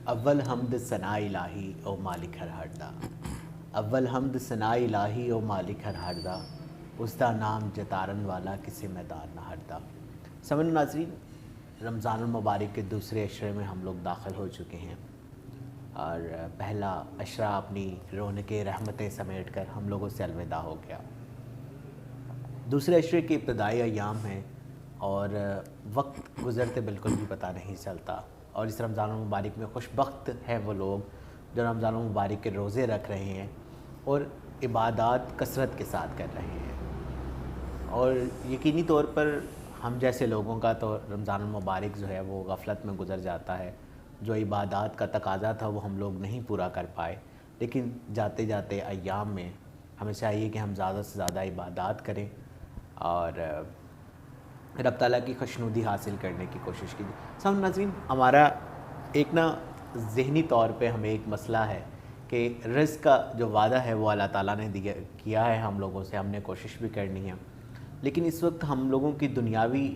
اول حمد ثنا الہی او مالک ہر ہردا، اول حمد ثنا الہی او مالک ہر ہردا، اس دا نام جتارن والا کسی میدان نہ ہردا۔ سمجھ ناظرین، رمضان المبارک کے دوسرے عشرے میں ہم لوگ داخل ہو چکے ہیں، اور پہلا عشرہ اپنی رونقیں رحمتیں سمیٹ کر ہم لوگوں سے الوداع ہو گیا۔ دوسرے عشرے کے ابتدائی ایام ہیں اور وقت گزرتے بالکل بھی پتہ نہیں چلتا، اور اس رمضان المبارک میں خوش بخت ہیں وہ لوگ جو رمضان المبارک کے روزے رکھ رہے ہیں اور عبادات کثرت کے ساتھ کر رہے ہیں۔ اور یقینی طور پر ہم جیسے لوگوں کا تو رمضان المبارک جو ہے وہ غفلت میں گزر جاتا ہے، جو عبادات کا تقاضا تھا وہ ہم لوگ نہیں پورا کر پائے، لیکن جاتے جاتے ایام میں ہمیں چاہیے کہ ہم زیادہ سے زیادہ عبادات کریں اور رب تعالیٰ کی خوشنودی حاصل کرنے کی کوشش کیجیے۔ سب ناظرین، ہمارا ایک ذہنی طور پہ ہمیں ایک مسئلہ ہے کہ رزق کا جو وعدہ ہے وہ اللہ تعالیٰ نے کیا ہے ہم لوگوں سے، ہم نے کوشش بھی کرنی ہے، لیکن اس وقت ہم لوگوں کی دنیاوی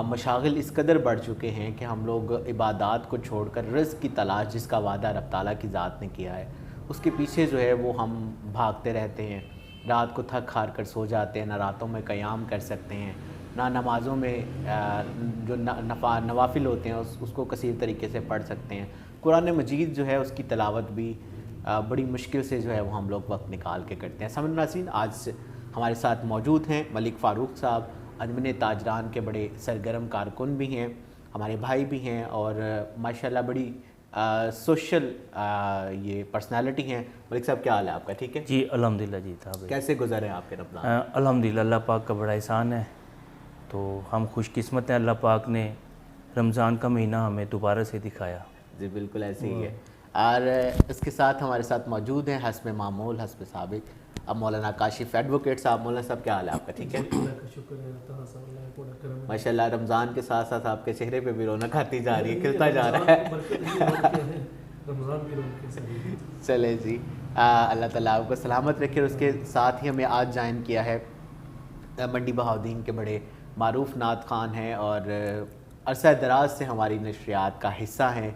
مشاغل اس قدر بڑھ چکے ہیں کہ ہم لوگ عبادات کو چھوڑ کر رزق کی تلاش، جس کا وعدہ رب تعالیٰ کی ذات نے کیا ہے، اس کے پیچھے جو ہے وہ ہم بھاگتے رہتے ہیں۔ رات کو تھک ہار کر سو جاتے ہیں، نہ راتوں میں قیام کر سکتے ہیں، نہ نمازوں میں جو نوافل ہوتے ہیں اس کو کثیر طریقے سے پڑھ سکتے ہیں۔ قرآن مجید جو ہے اس کی تلاوت بھی بڑی مشکل سے جو ہے وہ ہم لوگ وقت نکال کے کرتے ہیں۔ سمجھ ناظرین، آج ہمارے ساتھ موجود ہیں ملک فاروق صاحب، انجمن تاجران کے بڑے سرگرم کارکن بھی ہیں، ہمارے بھائی بھی ہیں، اور ماشاءاللہ بڑی سوشل یہ پرسنالٹی ہیں۔ ملک صاحب کیا حال ہے آپ کا؟ ٹھیک ہے جی الحمدللہ جی تھا بھائی، کیسے گزرے آپ کے رمضان؟ الحمدللہ اللہ پاک کا بڑا احسان ہے، تو ہم خوش قسمت ہیں، اللہ پاک نے رمضان کا مہینہ ہمیں دوبارہ سے دکھایا۔ جی بالکل ایسے ہی ہے، اور اس کے ساتھ ہمارے ساتھ موجود ہیں حسب معمول حسب سابق اب مولانا کاشف ایڈوکیٹ صاحب۔ مولانا صاحب کیا حال ہے آپ کا؟ ٹھیک ہے ماشاء اللہ، رمضان کے ساتھ ساتھ آپ کے چہرے پہ بھی رونق آتی جا رہی ہے، کھلتا جا رہا ہے۔ چلے جی، اللہ تعالیٰ آپ کو سلامت رکھے۔ اور اس کے ساتھ ہی ہمیں آج جوائن کیا ہے منڈی بہاؤدین کے بڑے معروف نعت خوان ہیں اور عرصہ دراز سے ہماری نشریات کا حصہ ہیں،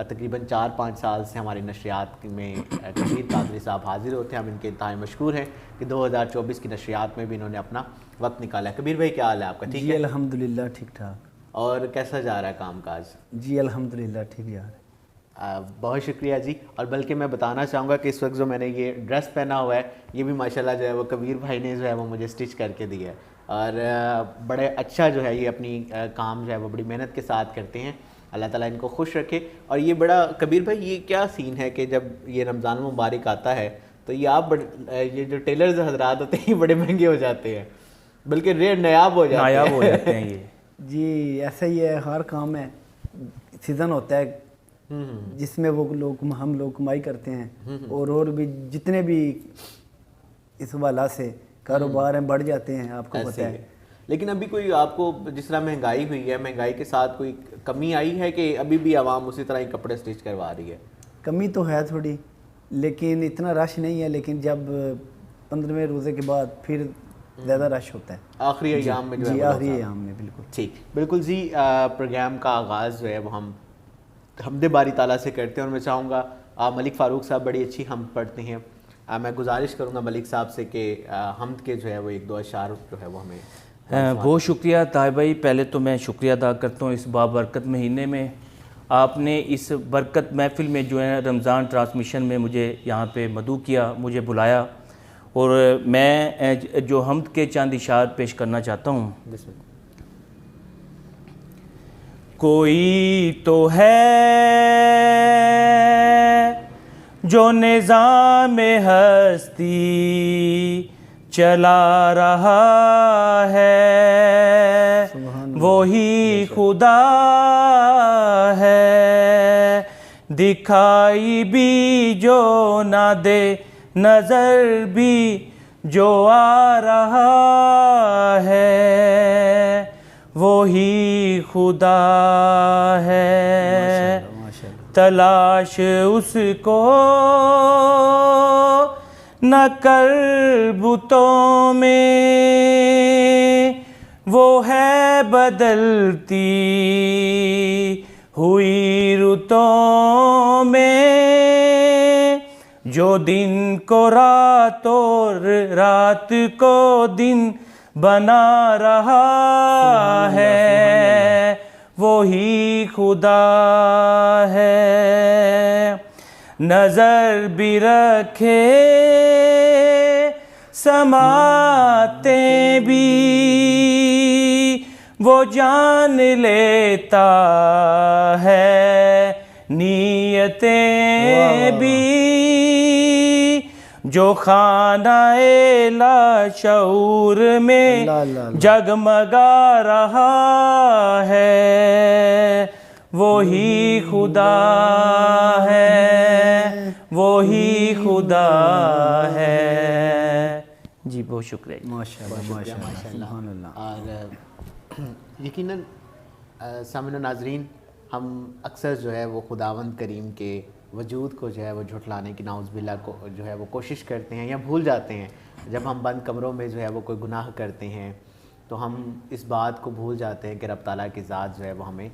تقریباً 4-5 سال سے ہماری نشریات میں کبیر قادری صاحب حاضر ہوتے ہیں۔ ہم ان کے انتہائی مشکور ہیں کہ 2024 کی نشریات میں بھی انہوں نے اپنا وقت نکالا ہے۔ کبیر بھائی کیا حال ہے آپ کا؟ ٹھیک ہے جی الحمدللہ ٹھیک ٹھاک۔ اور کیسا جا رہا ہے کام کاج؟ جی الحمدللہ ٹھیک جا رہا ہے۔ بہت شکریہ جی۔ اور بلکہ میں بتانا چاہوں گا کہ اس وقت جو میں نے یہ ڈریس پہنا ہوا ہے یہ بھی ماشاءاللہ جو ہے وہ کبیر بھائی نے جو ہے وہ مجھے سٹچ کر کے دی ہے، اور بڑے اچھا جو ہے یہ اپنی کام جو ہے وہ بڑی محنت کے ساتھ کرتے ہیں۔ اللہ تعالیٰ ان کو خوش رکھے۔ اور یہ بڑا کبیر بھائی یہ کیا سین ہے کہ جب یہ رمضان المبارک آتا ہے تو یہ آپ یہ جو ٹیلرز حضرات ہوتے ہیں یہ بڑے مہنگے ہو جاتے ہیں، بلکہ ریٹ نایاب ہو جاتے ہیں۔ یہ جی ایسا ہی ہے، ہر کام میں سیزن ہوتا ہے جس میں وہ لوگ ہم لوگ کمائی کرتے ہیں، اور بھی جتنے بھی اس حوالہ سے کاروبار ہیں بڑھ جاتے ہیں، آپ کو پتہ ہے۔ لیکن ابھی کوئی آپ کو جس طرح مہنگائی ہوئی ہے، مہنگائی کے ساتھ کوئی کمی آئی ہے کہ ابھی بھی عوام اسی طرح ہی کپڑے سٹچ کروا رہی ہے؟ کمی تو ہے تھوڑی، لیکن اتنا رش نہیں ہے، لیکن جب 15ویں روزے کے بعد پھر زیادہ رش ہوتا ہے آخری ایام میں جو ہے۔ جی آخری ایام میں بالکل ٹھیک، بالکل جی۔ پروگرام کا آغاز جو ہے وہ ہم حمد باری تعالیٰ سے کرتے ہیں، اور میں چاہوں گا ملک فاروق صاحب بڑی اچھی حمد پڑھتے ہیں، میں گزارش کروں گا ملک صاحب سے کہ حمد کے جو ہے وہ 1-2 اشعار جو ہے وہ ہمیں۔ بہت شکریہ طاہر بھائی، پہلے تو میں شکریہ ادا کرتا ہوں اس بابرکت مہینے میں آپ نے اس برکت محفل میں جو ہے رمضان ٹرانسمیشن میں مجھے یہاں پہ مدعو کیا، مجھے بلایا، اور میں جو حمد کے چند اشعار پیش کرنا چاہتا ہوں۔ کوئی تو ہے جو نظام ہستی چلا رہا ہے، وہی خدا ہے، دکھائی بھی جو نہ دے نظر بھی جو آ رہا ہے، وہی خدا ہے، تلاش اس کو نہ کر بتوں میں، وہ ہے بدلتی ہوئی رتوں میں جو دن کو رات اور رات کو دن بنا رہا ہے وہی خدا ہے. نظر بھی رکھے سماعتیں بھی وہ جان لیتا ہے نیتیں بھی جو خانہ لاشعور میں جگمگا رہا ہے وہی خدا ہے وہی خدا ہے. جی بہت شکریہ. ماشاءاللہ ماشاءاللہ سبحان اللہ. اور یقیناً سامعین و ناظرین ہم اکثر جو ہے وہ خداوند کریم کے وجود کو جو ہے وہ جھٹلانے کی نعوذ باللہ کو جو ہے وہ کوشش کرتے ہیں یا بھول جاتے ہیں. جب ہم بند کمروں میں جو ہے وہ کوئی گناہ کرتے ہیں تو ہم اس بات کو بھول جاتے ہیں کہ رب تعالیٰ کی ذات جو ہے وہ ہمیں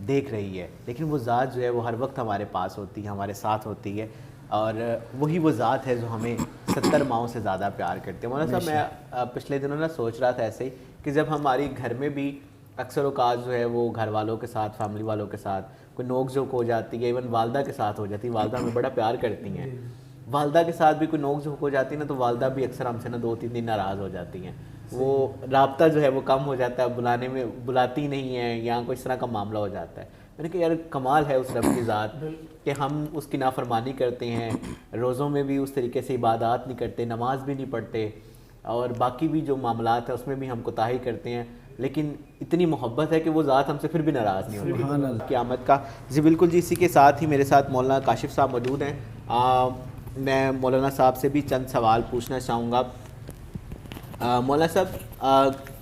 دیکھ رہی ہے, لیکن وہ ذات جو ہے وہ ہر وقت ہمارے پاس ہوتی ہے, ہمارے ساتھ ہوتی ہے, اور وہی وہ ذات ہے جو ہمیں 70 ماؤں سے زیادہ پیار کرتے ہیں. مولانا صاحب میں پچھلے دنوں سوچ رہا تھا ایسے ہی کہ جب ہماری گھر میں بھی اکثر اوقات جو ہے وہ گھر والوں کے ساتھ, فیملی والوں کے ساتھ کوئی نوک جھوک ہو جاتی ہے, ایون والدہ کے ساتھ ہو جاتی ہے, والدہ ہمیں بڑا پیار کرتی ہیں, والدہ کے ساتھ بھی کوئی نوک جھوک ہو جاتی ہے نا تو والدہ بھی اکثر ہم سے نا 2-3 دن ناراض ہو جاتی ہیں, وہ رابطہ جو ہے وہ کم ہو جاتا ہے, بلانے میں بلاتی نہیں ہے یا کوئی اس طرح کا معاملہ ہو جاتا ہے. میں نے کہا یار کمال ہے اس رب کی ذات کہ ہم اس کی نافرمانی کرتے ہیں, روزوں میں بھی اس طریقے سے عبادات نہیں کرتے, نماز بھی نہیں پڑھتے, اور باقی بھی جو معاملات ہیں اس میں بھی ہم کوتاہی کرتے ہیں, لیکن اتنی محبت ہے کہ وہ ذات ہم سے پھر بھی ناراض نہیں ہوتی قیامت کا. جی بالکل جی. اسی کے ساتھ ہی میرے ساتھ مولانا کاشف صاحب موجود ہیں. میں مولانا صاحب سے بھی چند سوال پوچھنا چاہوں گا. مولانا صاحب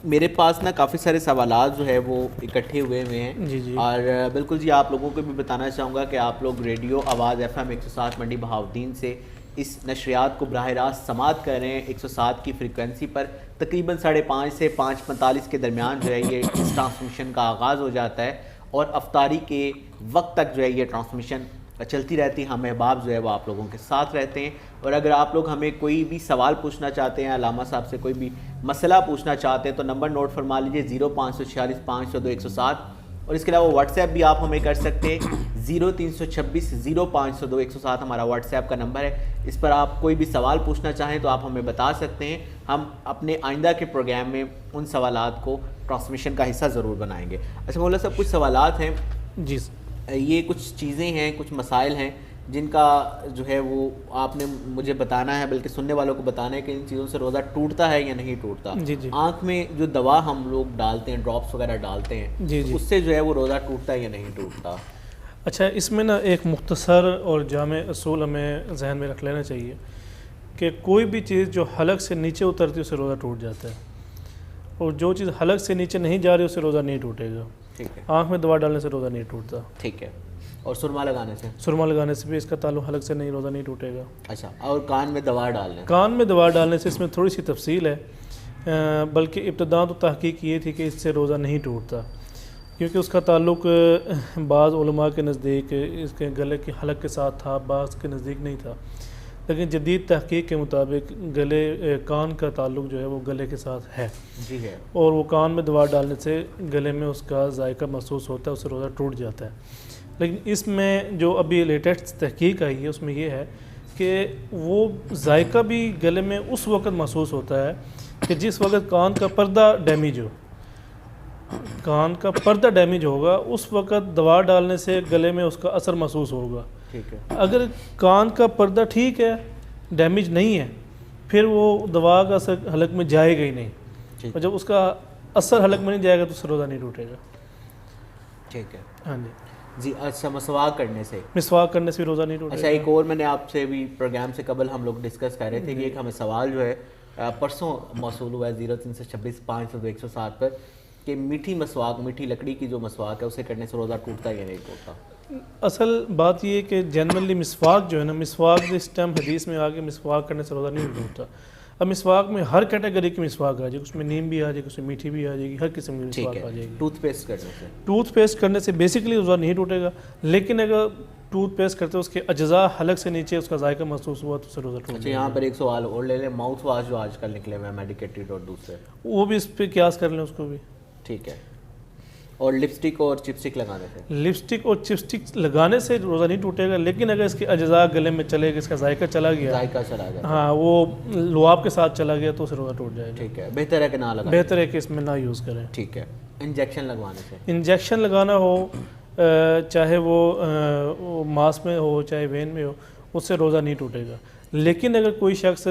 میرے پاس نا کافی سارے سوالات جو ہے وہ اکٹھے ہوئے ہیں جی اور بالکل جی آپ لوگوں کو بھی بتانا چاہوں گا کہ آپ لوگ ریڈیو آواز FM 107 منڈی بہاؤالدین سے اس نشریات کو براہ راست سماعت کر رہے ہیں 107 کی فریکوینسی پر. تقریباً 5:30 سے 5:45 کے درمیان جو ہے یہ اس ٹرانسمیشن کا آغاز ہو جاتا ہے اور افطاری کے وقت تک جو ہے یہ ٹرانسمیشن چلتی رہتی ہے. ہم احباب جو ہے وہ آپ لوگوں کے ساتھ رہتے ہیں, اور اگر آپ لوگ ہمیں کوئی بھی سوال پوچھنا چاہتے ہیں, علامہ صاحب سے کوئی بھی مسئلہ پوچھنا چاہتے ہیں تو نمبر نوٹ فرما لیجیے 0546 502 107, اور اس کے علاوہ واٹس ایپ بھی آپ ہمیں کر سکتے ہیں 0326 0502 107 ہمارا واٹس ایپ کا نمبر ہے. اس پر آپ کوئی بھی سوال پوچھنا چاہیں تو آپ ہمیں بتا سکتے ہیں, ہم اپنے آئندہ کے پروگرام میں ان سوالات کو ٹرانسمیشن کا حصہ ضرور بنائیں گے. اچھا مولانا صاحب کچھ سوالات ہیں جی, یہ کچھ چیزیں ہیں, کچھ مسائل ہیں جن کا جو ہے وہ آپ نے مجھے بتانا ہے, بلکہ سننے والوں کو بتانا ہے کہ ان چیزوں سے روزہ ٹوٹتا ہے یا نہیں ٹوٹتا. جی. آنکھ میں جو دوا ہم لوگ ڈالتے ہیں, ڈراپس وغیرہ ڈالتے ہیں, جی اس سے جو ہے وہ روزہ ٹوٹتا ہے یا نہیں ٹوٹتا؟ اچھا, اس میں نا ایک مختصر اور جامع اصول ہمیں ذہن میں رکھ لینا چاہیے کہ کوئی بھی چیز جو حلق سے نیچے اترتی ہے اسے روزہ ٹوٹ جاتا ہے, اور جو چیز حلق سے نیچے نہیں جا رہی اسے روزہ نہیں ٹوٹے گا. ٹھیک ہے. آنکھ میں دوا ڈالنے سے روزہ نہیں ٹوٹتا. ٹھیک ہے. اور سرما لگانے سے؟ سرما لگانے سے بھی اس کا تعلق حلق سے نہیں, روزہ نہیں ٹوٹے گا. اچھا, اور کان میں دوا ڈالنے؟ کان میں دوا ڈالنے سے اس میں تھوڑی سی تفصیل ہے, بلکہ ابتداء تو تحقیق یہ تھی کہ اس سے روزہ نہیں ٹوٹتا, کیونکہ اس کا تعلق بعض علماء کے نزدیک اس کے گلے کے حلق کے ساتھ تھا, بعض کے نزدیک نہیں تھا. لیکن جدید تحقیق کے مطابق کان کا تعلق جو ہے وہ گلے کے ساتھ ہے. جی ہے. اور وہ کان میں دوا ڈالنے سے گلے میں اس کا ذائقہ محسوس ہوتا ہے, اس سے روزہ ٹوٹ جاتا ہے. لیکن اس میں جو ابھی لیٹسٹ تحقیق آئی ہے اس میں یہ ہے کہ وہ ذائقہ بھی گلے میں اس وقت محسوس ہوتا ہے کہ جس وقت کان کا پردہ ڈیمیج ہو. کان کا پردہ ڈیمیج ہوگا اس وقت دوا ڈالنے سے گلے میں اس کا اثر محسوس ہوگا. ٹھیک ہے. اگر کان کا پردہ ٹھیک ہے, ڈیمیج نہیں ہے, پھر وہ دوا کا اثر حلق میں جائے گا ہی نہیں, اور جب اس کا اثر حلق میں نہیں جائے گا تو اس سے روزہ نہیں ٹوٹے گا. ٹھیک ہے. ہاں جی. جی اچھا, مسواک کرنے سے؟ مسواک کرنے سے بھی روزہ نہیں ٹوٹے گا. اچھا, ایک اور میں نے آپ سے بھی پروگرام سے قبل ہم لوگ ڈسکس کر رہے تھے کہ ایک ہمیں سوال جو ہے پرسوں موصول ہوا ہے 0326 502 107 پر کہ میٹھی مسواک, میٹھی لکڑی کی جو مسواک ہے اسے کرنے سے روزہ ٹوٹتا ہے یا نہیں ٹوٹتا؟ اصل بات یہ ہے کہ جنرلی مسواک جو ہے نا, مسواک اس ٹائم حدیث میں آگے مسواک کرنے سے روزہ نہیں ٹوٹتا. اب مسواک میں ہر کیٹیگری کی مسواک آ جائے گی, اس میں نیم بھی آ جائے گی, اس میں میٹھی بھی آ جائے گی, ہر قسم کی ٹھیک مسواک آ ہے. جائے گی. ٹوتھ پیسٹ کرنے سے ٹوتھ پیسٹ کرنے سے بیسیکلی روزہ نہیں ٹوٹے گا, لیکن اگر ٹوتھ پیسٹ کرتے اس کے اجزاء حلق سے نیچے اس کا ذائقہ محسوس ہوا تو اسے روزہ ٹوٹ اچھا. جائے یہاں پر ایک سوال اور لے لیں, ماؤتھ واش جو آج کل نکلے ہوئے ہیں میڈیکیٹڈ اور دوسرے, وہ بھی اس پہ قیاس کر لیں اس کو بھی. ٹھیک ہے. اور لپسٹک اور چپسٹک لگانے سے لپسٹک اور چپسٹک لگانے سے روزہ نہیں ٹوٹے گا, لیکن اگر اس کے اجزاء گلے میں چلے گا, اس کا ذائقہ چلا گیا, ذائقہ چلا گیا, ہاں وہ لعاب کے ساتھ چلا گیا تو اسے روزہ ٹوٹ جائے گا. ٹھیک ہے. بہتر ہے کہ نہ لگائیں. بہتر ہے کہ اس میں نہ یوز کریں. ٹھیک ہے. انجیکشن لگوانے سے انجیکشن لگانا ہو, چاہے وہ ماس میں ہو چاہے وین میں ہو, اس سے روزہ نہیں ٹوٹے گا. لیکن اگر کوئی شخص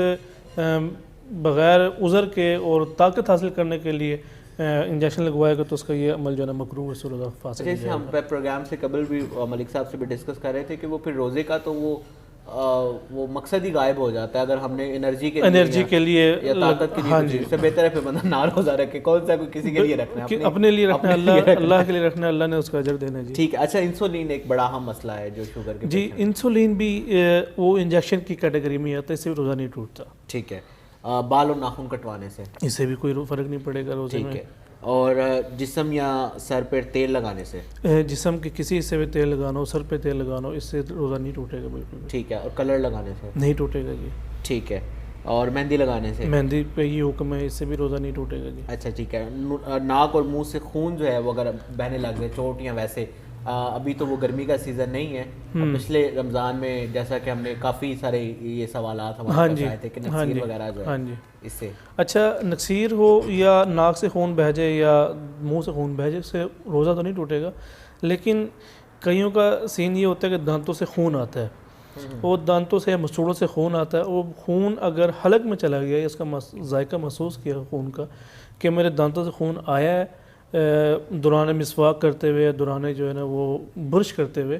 بغیر عذر کے اور طاقت حاصل کرنے کے لیے انجیکشن لگوائے گا تو اس کا یہ عمل جو ہے نا مکروہ ہے, اس سے روزہ فاسد ہو جیسے جائے ہم گا. پروگرام سے قبل بھی ملک صاحب سے بھی ڈسکس کر رہے تھے کہ وہ پھر روزے کا تو وہ مقصد ہی غائب ہو جاتا ہے اگر ہم نے انرجی کے لیے یا طاقت کے لیے. اس سے بہتر ہے پھر بندہ نہ روزہ رکھے. کون سا کسی کے لیے رکھنا ہے, اپنے لیے رکھنا ہے, اللہ کے لیے رکھنا ہے, اللہ نے اس کا اجر دینا ہے. جی ٹھیک ہے. اچھا, انسولین ایک بڑا اہم مسئلہ ہے جو شوگر کے. جی انسولین بھی وہ انجیکشن کی کیٹیگری میں آتا ہے, اس سے روزہ نہیں ٹوٹتا. ٹھیک ہے. بال اور ناخن کٹوانے سے اس سے بھی کوئی فرق نہیں پڑے گا روزے میں. ٹھیک ہے. اور جسم یا سر پہ تیل لگانے سے جسم کے کسی حصے پہ تیل لگانا ہو, سر پہ تیل لگانا ہو, اس سے روزہ نہیں ٹوٹے گا بالکل. ٹھیک ہے. اور کلر لگانے سے نہیں ٹوٹے گا جی. ٹھیک ہے. اور مہندی لگانے سے مہندی پہ یہ حکم ہے, اس سے بھی روزہ نہیں ٹوٹے گا جی. اچھا ٹھیک ہے. ناک اور منہ سے خون جو ہے وہ اگر بہنے لگ جائے, چوٹ یا ویسے, ابھی تو وہ گرمی کا سیزن نہیں ہے, پچھلے رمضان میں جیسا کہ ہم نے کافی سارے یہ سوالات ہمارے پاس آئے تھے کہ نقصیر وغیرہ جو ہے اس سے. اچھا نقصیر ہو یا ناک سے خون بہہ جائے یا منہ سے خون بہہ جائے, اس سے روزہ تو نہیں ٹوٹے گا, لیکن کئیوں کا سین یہ ہوتا ہے کہ دانتوں سے خون آتا ہے, وہ دانتوں سے یا مسوڑوں سے خون آتا ہے, وہ خون اگر حلق میں چلا گیا یا اس کا ذائقہ محسوس کیا خون کا کہ میرے دانتوں سے خون آیا ہے دوران مسواک کرتے ہوئے, دوران جو ہے نا وہ برش کرتے ہوئے,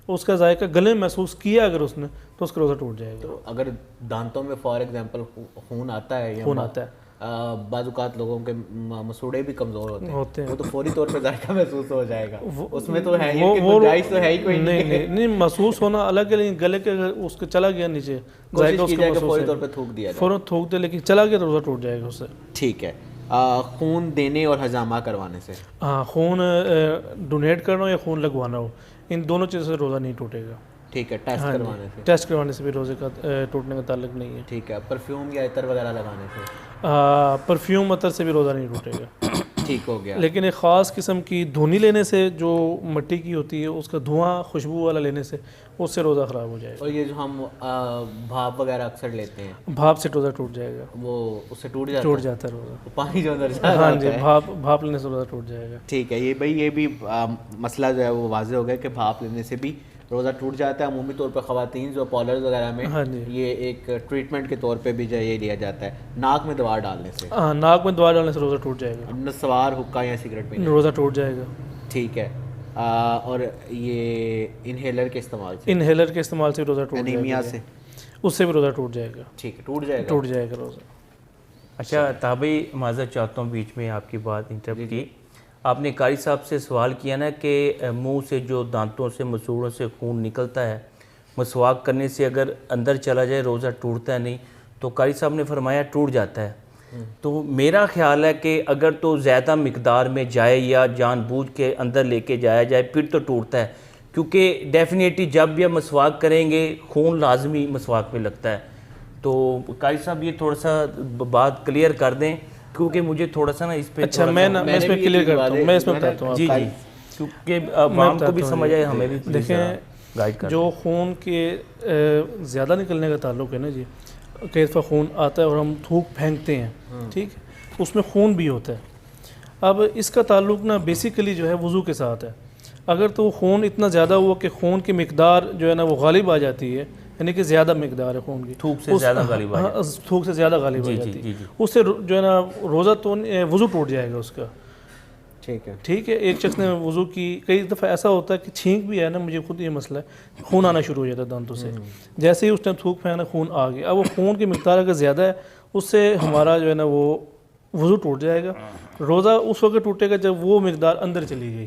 اس کا ذائقہ گلے میں محسوس کیا اگر اس نے, تو اس کا روزہ ٹوٹ جائے گا. تو اگر دانتوں میں فار ایگزامپل خون آتا ہے, خون آتا ہے, بعض اوقات لوگوں کے مسوڑے بھی کمزور ہوتے ہیں, ہیں وہ تو فوری طور پہ ذائقہ محسوس ہو جائے گا, اس میں تو ہے گنجائش تو ہے ہی کوئی نہیں. محسوس ہونا الگ ہے, لیکن گلے کے اگر اس کے چلا گیا نیچے ذائقہ اس کا فوری طور پہ تھوک دیا جائے, فوراً تھوک دے, لیکن چلا گیا تو روزہ ٹوٹ جائے گا اس سے. ٹھیک ہے. خون دینے اور ہضامہ کروانے سے ہاں, خون ڈونیٹ کرنا ہو یا خون لگوانا ہو, ان دونوں چیزوں سے روزہ نہیں ٹوٹے گا. ٹھیک ہے. ٹیسٹ کروانے سے ٹیسٹ کروانے سے بھی روزے کا ٹوٹنے کا تعلق نہیں ہے. ٹھیک ہے. پرفیوم یا عطر وغیرہ لگانے سے پرفیوم عطر سے بھی روزہ نہیں ٹوٹے گا. ٹھیک ہو گیا. لیکن ایک خاص قسم کی دھونی لینے سے جو مٹی کی ہوتی ہے, اس کا دھواں خوشبو والا لینے سے اس سے روزہ خراب ہو جائے گا. اور یہ جو ہم بھاپ وغیرہ اکثر لیتے ہیں, بھاپ سے روزہ ٹوٹ جائے گا. وہ اس سے ٹوٹ جاتا ہے روزہ, پانی جو اندر جاتا ہے. ہاں جی, بھاپ لینے سے روزہ ٹوٹ جائے گا. ٹھیک ہے. یہ بھائی یہ بھی مسئلہ جو ہے وہ واضح ہو گیا کہ بھاپ لینے سے بھی روزہ ٹوٹ جاتا ہے. عمومی طور پہ خواتین جو پارلرز وغیرہ میں یہ ایک ٹریٹمنٹ کے طور پہ بھی جو یہ لیا جاتا ہے. ناک میں دوا ڈالنے سے, ہاں, ناک میں دوا ڈالنے سے روزہ ٹوٹ جائے گا. نسوار, حقہ یا سگریٹ پینا روزہ ٹوٹ جائے گا. ٹھیک ہے. اور یہ انہیلر کے استعمال سے, انہیلر کے استعمال سے روزہ ٹوٹ انیمیا سے, اس سے بھی روزہ ٹوٹ جائے گا. ٹھیک ہے. ٹوٹ جائے گا روزہ. اچھا تابعی معذرت چاہتا ہوں بیچ میں آپ کی بات انٹرپٹ کی. آپ نے قاری صاحب سے سوال کیا نا کہ منہ سے جو دانتوں سے مسوڑوں سے خون نکلتا ہے, مسواک کرنے سے اگر اندر چلا جائے روزہ ٹوٹتا ہے نہیں, تو قاری صاحب نے فرمایا ٹوٹ جاتا ہے. تو میرا خیال ہے کہ اگر تو زیادہ مقدار میں جائے یا جان بوجھ کے اندر لے کے جایا جائے پھر تو ٹوٹتا ہے, کیونکہ ڈیفینیٹلی جب بھی ہم مسواک کریں گے خون لازمی مسواک میں لگتا ہے. تو قاری صاحب یہ تھوڑا سا بات کلیئر کر دیں, کیونکہ مجھے تھوڑا سا نا اس پہ. اچھا میں اس میں کلیئر کرتا ہوں, میں اس میں بتاتا ہوں. جی جی, کیونکہ عوام کو بھی سمجھ آئے, ہمیں بھی دیکھیں گائیڈ کر. جو خون کے زیادہ نکلنے کا تعلق ہے نا جی, کئی دفعہ خون آتا ہے اور ہم تھوک پھینکتے ہیں, ٹھیک ہے, اس میں خون بھی ہوتا ہے. اب اس کا تعلق نا بیسیکلی جو ہے وضو کے ساتھ ہے. اگر تو خون اتنا زیادہ ہوا کہ خون کی مقدار جو ہے نا وہ غالب آ جاتی ہے, یعنی کہ زیادہ مقدار ہے خون کی, تھوک سے زیادہ غالب آ جاتی ہے, تھوک سے زیادہ غالب آ جاتی ہے, اس سے جو ہے نا روزہ تو وضو ٹوٹ جائے گا اس کا. ٹھیک ہے. ٹھیک ہے. ایک شخص نے وضو کی, کئی دفعہ ایسا ہوتا ہے کہ چھینک بھی ہے نا, مجھے خود یہ مسئلہ ہے, خون آنا شروع ہو جاتا ہے دانتوں سے, جیسے ہی اس نے تھوک پھینکا خون آ گیا. اب وہ خون کی مقدار اگر زیادہ ہے, اس سے ہمارا جو ہے نا وہ وضو ٹوٹ جائے گا. روزہ اس وقت ٹوٹے گا جب وہ مقدار اندر چلی گئی.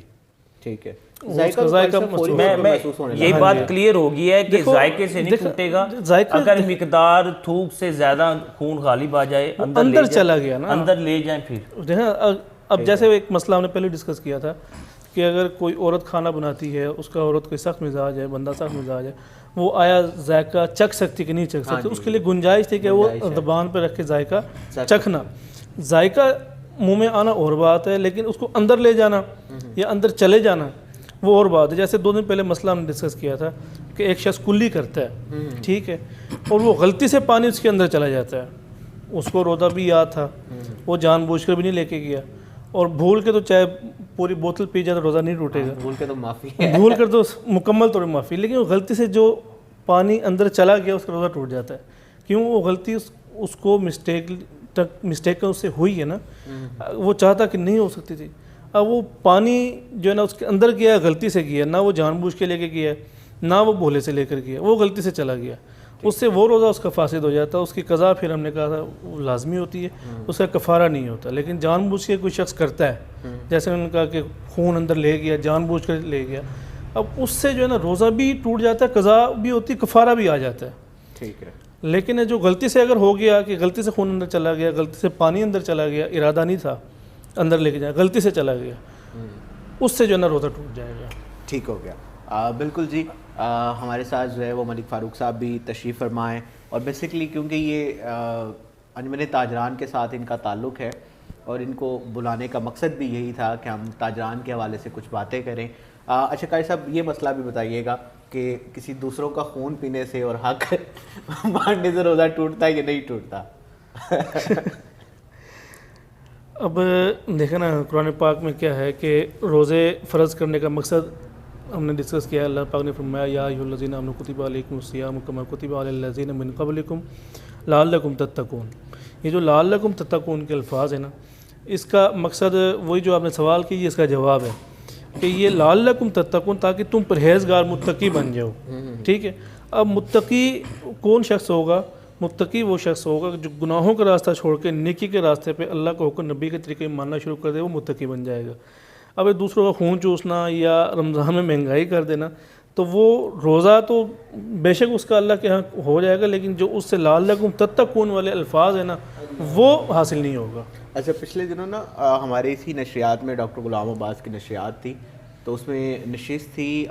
ٹھیک ہے. ذائقہ میں یہی بات کلیئر ہو گئی ہے کہ ذائقے سے نہیں ٹوٹے گا. اگر مقدار تھوک سے زیادہ خون غالب آ جائے اندر چلا گیا نا, اندر لے جائیں پھر. اب جیسے ایک مسئلہ ہم نے پہلے ڈسکس کیا تھا کہ اگر کوئی عورت کھانا بناتی ہے, اس کا عورت کوئی سخت مزاج ہے, بندہ سخت مزاج ہے, وہ آیا ذائقہ چکھ سکتی کہ نہیں چکھ سکتی, اس کے لیے گنجائش تھی کہ وہ زبان پہ رکھ کے ذائقہ چکھنا. ذائقہ منہ میں آنا اور بات ہے, لیکن اس کو اندر لے جانا یا اندر چلے جانا وہ اور بات ہے. جیسے 2 دن پہلے مسئلہ ہم نے ڈسکس کیا تھا کہ ایک شخص کلی کرتا ہے, ٹھیک ہے, اور وہ غلطی سے پانی اس کے اندر چلا جاتا ہے. اس کو روزہ بھی یاد تھا, وہ جان بوجھ کر بھی نہیں لے کے گیا, اور بھول کے تو چاہے پوری بوتل پی جائے تو روزہ نہیں ٹوٹے گا, بھول کے تو معافی, بھول کر تو مکمل طور پر معافی, لیکن وہ غلطی سے جو پانی اندر چلا گیا اس کا روزہ ٹوٹ جاتا ہے. کیوں؟ وہ غلطی اس کو مسٹیک اس سے ہوئی ہے نا, وہ چاہتا کہ نہیں ہو سکتی تھی. اب وہ پانی جو ہے نا اس کے اندر گیا, غلطی سے گیا, نہ وہ جان بوجھ کے لے کے گیا, نہ وہ بھولے سے لے کر گیا, وہ غلطی سے چلا گیا. اس سے وہ روزہ اس کا فاسد ہو جاتا ہے. اس کی قضا پھر ہم نے کہا تھا وہ لازمی ہوتی ہے, اس کا کفارہ نہیں ہوتا. لیکن جان بوجھ کے کوئی شخص کرتا ہے, جیسے انہوں نے کہا کہ خون اندر لے گیا, جان بوجھ کر لے گیا, اب اس سے جو ہے نا روزہ بھی ٹوٹ جاتا ہے, قضا بھی ہوتی ہے, کفارہ بھی آ جاتا ہے. ٹھیک ہے. لیکن جو غلطی سے اگر ہو گیا کہ غلطی سے خون اندر چلا گیا, غلطی سے پانی اندر چلا گیا, ارادہ نہیں تھا اندر لے کے جائے, غلطی سے چلا گیا, اس سے جو ہے نا روزہ ٹوٹ جائے گا. ٹھیک ہو گیا. بالکل جی. ہمارے ساتھ جو ہے وہ ملک فاروق صاحب بھی تشریف فرمائیں, اور بیسکلی کیونکہ یہ انجمن تاجران کے ساتھ ان کا تعلق ہے اور ان کو بلانے کا مقصد بھی یہی تھا کہ ہم تاجران کے حوالے سے کچھ باتیں کریں. اچھا قاری صاحب, یہ مسئلہ بھی بتائیے گا کہ کسی دوسروں کا خون پینے سے اور حق ماننے سے روزہ ٹوٹتا ہے کہ نہیں ٹوٹتا؟ اب دیکھیں نا قرآن پاک میں کیا ہے کہ روزے فرض کرنے کا مقصد ہم نے ڈسکس کیا. اللہ پاک نے فرمایا یا ایھا الذین آمنوا کتب علیکم الصیام کما کتب علی الذین من قبلکم لعلکم تتقون. یہ جو لعلکم تتقون کے الفاظ ہیں نا, اس کا مقصد وہی جو آپ نے سوال کی, اس کا جواب ہے کہ یہ لعلکم تتقون تاکہ تم پرہیزگار متقی بن جاؤ. ٹھیک ہے. اب متقی کون شخص ہوگا؟ متقی وہ شخص ہوگا جو گناہوں کا راستہ چھوڑ کے نیکی کے راستے پہ اللہ کا حکم نبی کے طریقے ماننا شروع کر دے, وہ متقی بن جائے گا. اب دوسروں کا خون چوسنا یا رمضان میں مہنگائی کر دینا, تو وہ روزہ تو بے شک اس کا اللہ کے ہاں ہو جائے گا, لیکن جو اس سے لعلکم تتقون والے الفاظ ہیں نا وہ حاصل نہیں ہوگا. اچھا, پچھلے دنوں نا ہمارے اسی نشریات میں ڈاکٹر غلام عباس کی نشریات تھی, تو اس میں نشست تھی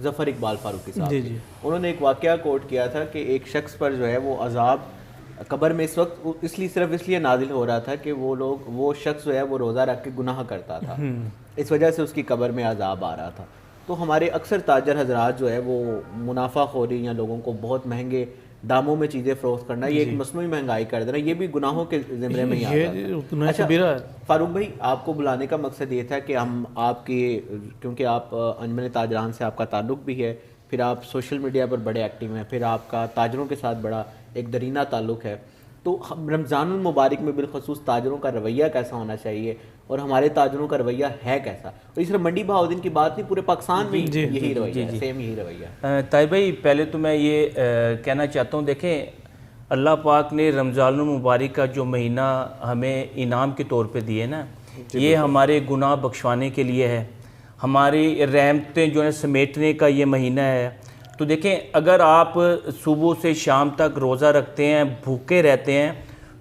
ظفر اقبال فاروقی صاحب. جی جی. انہوں نے ایک واقعہ کوٹ کیا تھا کہ ایک شخص پر جو ہے وہ عذاب قبر میں اس وقت صرف اس لیے نازل ہو رہا تھا کہ وہ شخص جو ہے وہ روزہ رکھ کے گناہ کرتا تھا, اس وجہ سے اس کی قبر میں عذاب آ رہا تھا. تو ہمارے اکثر تاجر حضرات جو ہے وہ منافع خوری یا لوگوں کو بہت مہنگے داموں میں چیزیں فروخت کرنا, یہ ایک مصنوعی مہنگائی کر دینا, یہ بھی گناہوں کے زمرے میں ہی آتا ہے. اچھا فاروق بھائی, آپ کو بلانے کا مقصد یہ تھا کہ ہم آپ کی, کیونکہ آپ انجمن تاجران سے آپ کا تعلق بھی ہے, پھر آپ سوشل میڈیا پر بڑے ایکٹیو ہیں, پھر آپ کا تاجروں کے ساتھ بڑا ایک درینہ تعلق ہے, تو رمضان المبارک میں بالخصوص تاجروں کا رویہ کیسا ہونا چاہیے اور ہمارے تاجروں کا رویہ ہے کیسا؟ اور اس طرح منڈی بہاؤدین کی بات نہیں, پورے پاکستان میں یہی رویہ ہے, سیم یہی رویہ. طاہر بھائی, پہلے تو میں یہ کہنا چاہتا ہوں, دیکھیں اللہ پاک نے رمضان المبارک کا جو مہینہ ہمیں انعام کے طور پہ دیے نا, یہ ہمارے گناہ بخشوانے کے لیے ہے, ہماری رحمتیں جو ہے سمیٹنے کا یہ مہینہ ہے. تو دیکھیں اگر آپ صبح سے شام تک روزہ رکھتے ہیں, بھوکے رہتے ہیں,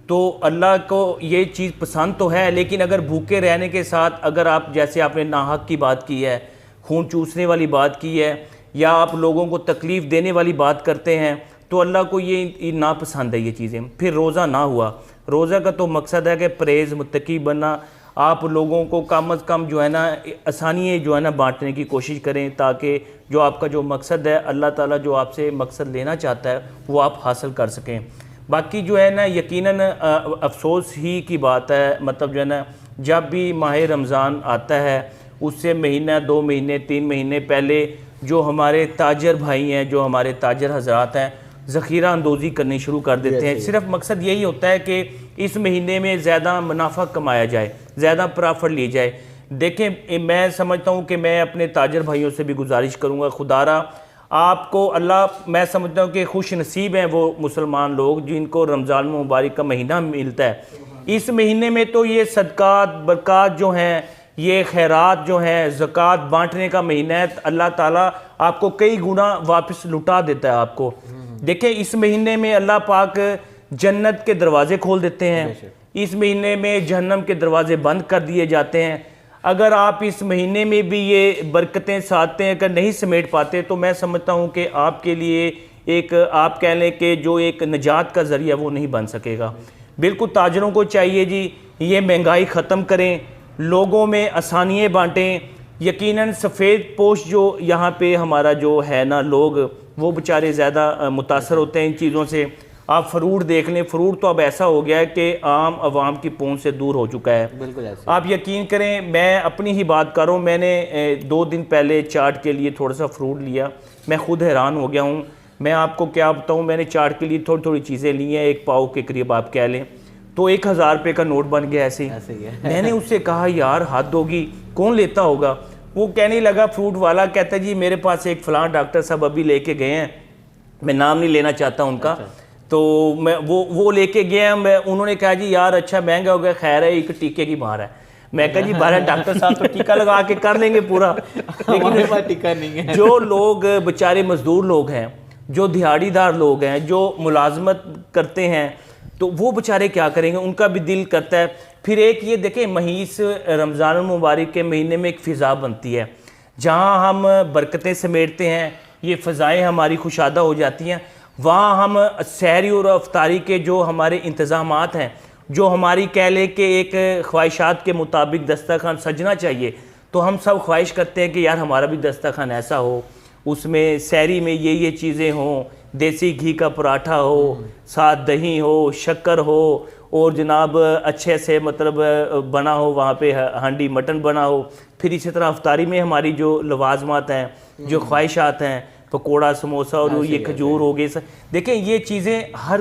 تو اللہ کو یہ چیز پسند تو ہے, لیکن اگر بھوکے رہنے کے ساتھ اگر آپ جیسے آپ نے ناحق کی بات کی ہے, خون چوسنے والی بات کی ہے, یا آپ لوگوں کو تکلیف دینے والی بات کرتے ہیں, تو اللہ کو یہ ناپسند ہے یہ چیزیں, پھر روزہ نہ ہوا. روزہ کا تو مقصد ہے کہ پرہیز متقی بننا, آپ لوگوں کو کم از کم جو ہے نا آسانیاں جو ہے نا بانٹنے کی کوشش کریں, تاکہ جو آپ کا جو مقصد ہے اللہ تعالیٰ جو آپ سے مقصد لینا چاہتا ہے وہ آپ حاصل کر سکیں. باقی جو ہے نا یقیناً افسوس ہی کی بات ہے, مطلب جو ہے نا جب بھی ماہ رمضان آتا ہے اس سے مہینہ 2 مہینے 3 مہینے پہلے جو ہمارے تاجر بھائی ہیں, جو ہمارے تاجر حضرات ہیں, ذخیرہ اندوزی کرنی شروع کر دیتے ہیں. صرف مقصد یہی ہوتا ہے کہ اس مہینے میں زیادہ منافع کمایا جائے, زیادہ پرافٹ لی جائے. دیکھیں میں سمجھتا ہوں کہ میں اپنے تاجر بھائیوں سے بھی گزارش کروں گا, خدارا آپ کو اللہ, میں سمجھتا ہوں کہ خوش نصیب ہیں وہ مسلمان لوگ جن کو رمضان مبارک کا مہینہ ملتا ہے. اس مہینے میں تو یہ صدقات برکات جو ہیں یہ خیرات جو ہیں زکوٰۃ بانٹنے کا مہینہ ہے، اللہ تعالیٰ آپ کو کئی گنا واپس لٹا دیتا ہے آپ کو. دیکھیں اس مہینے میں اللہ پاک جنت کے دروازے کھول دیتے ہیں، اس مہینے میں جہنم کے دروازے بند کر دیے جاتے ہیں. اگر آپ اس مہینے میں بھی یہ برکتیں ساتیں اگر نہیں سمیٹ پاتے تو میں سمجھتا ہوں کہ آپ کے لیے ایک آپ کہہ لیں کہ جو ایک نجات کا ذریعہ وہ نہیں بن سکے گا. بالکل تاجروں کو چاہیے جی یہ مہنگائی ختم کریں، لوگوں میں آسانیاں بانٹیں. یقیناً سفید پوش جو یہاں پہ ہمارا جو ہے نا لوگ وہ بیچارے زیادہ متاثر ہوتے ہیں ان چیزوں سے. آپ فروٹ دیکھ لیں، فروٹ تو اب ایسا ہو گیا ہے کہ عام عوام کی پہنچ سے دور ہو چکا ہے. بالکل ایسے آپ یقین کریں میں اپنی ہی بات کر رہا ہوں، میں نے 2 دن پہلے چاٹ کے لیے تھوڑا سا فروٹ لیا، میں خود حیران ہو گیا ہوں. میں آپ کو کیا بتاؤں، میں نے چاٹ کے لیے تھوڑی تھوڑی چیزیں لی ہیں، 1 پاؤ کے قریب آپ کہہ لیں، تو 1000 روپے کا نوٹ بن گیا ایسے ہی. میں نے اس سے کہا یار حد ہوگی، کون لیتا ہوگا؟ وہ کہنے لگا فروٹ والا، کہتا ہے جی میرے پاس ایک فلاں ڈاکٹر صاحب ابھی لے کے گئے ہیں، میں نام نہیں لینا چاہتا ان کا، تو میں وہ لے کے گئے ہیں. انہوں نے کہا جی یار اچھا مہنگا ہو گیا، خیر ہے ایک ٹیکے کی مار ہے. میں کہا جی 12 ڈاکٹر صاحب تو ٹیکہ لگا کے کر لیں گے پورا، لیکن ٹکا نہیں ہے. جو لوگ بیچارے مزدور لوگ ہیں، جو دیہڑی دار لوگ ہیں، جو ملازمت کرتے ہیں، تو وہ بیچارے کیا کریں گے؟ ان کا بھی دل کرتا ہے. پھر ایک یہ دیکھیں مہیس رمضان المبارک کے مہینے میں ایک فضا بنتی ہے جہاں ہم برکتیں سمیٹتے ہیں، یہ فضائیں ہماری خوشادہ ہو جاتی ہیں. وہاں ہم سحری اور افطاری کے جو ہمارے انتظامات ہیں، جو ہماری کہہ لیں کہ ایک خواہشات کے مطابق دسترخوان سجنا چاہیے، تو ہم سب خواہش کرتے ہیں کہ یار ہمارا بھی دسترخوان ایسا ہو، اس میں سحری میں یہ چیزیں ہوں، دیسی گھی کا پراٹھا ہو، ساتھ دہی ہو، شکر ہو، اور جناب اچھے سے مطلب بنا ہو، وہاں پہ ہانڈی مٹن بنا ہو. پھر اسی طرح افطاری میں ہماری جو لوازمات ہیں، جو خواہشات ہیں، پکوڑا سموسہ اور یہ کھجور ہو گئے، دیکھیں یہ چیزیں ہر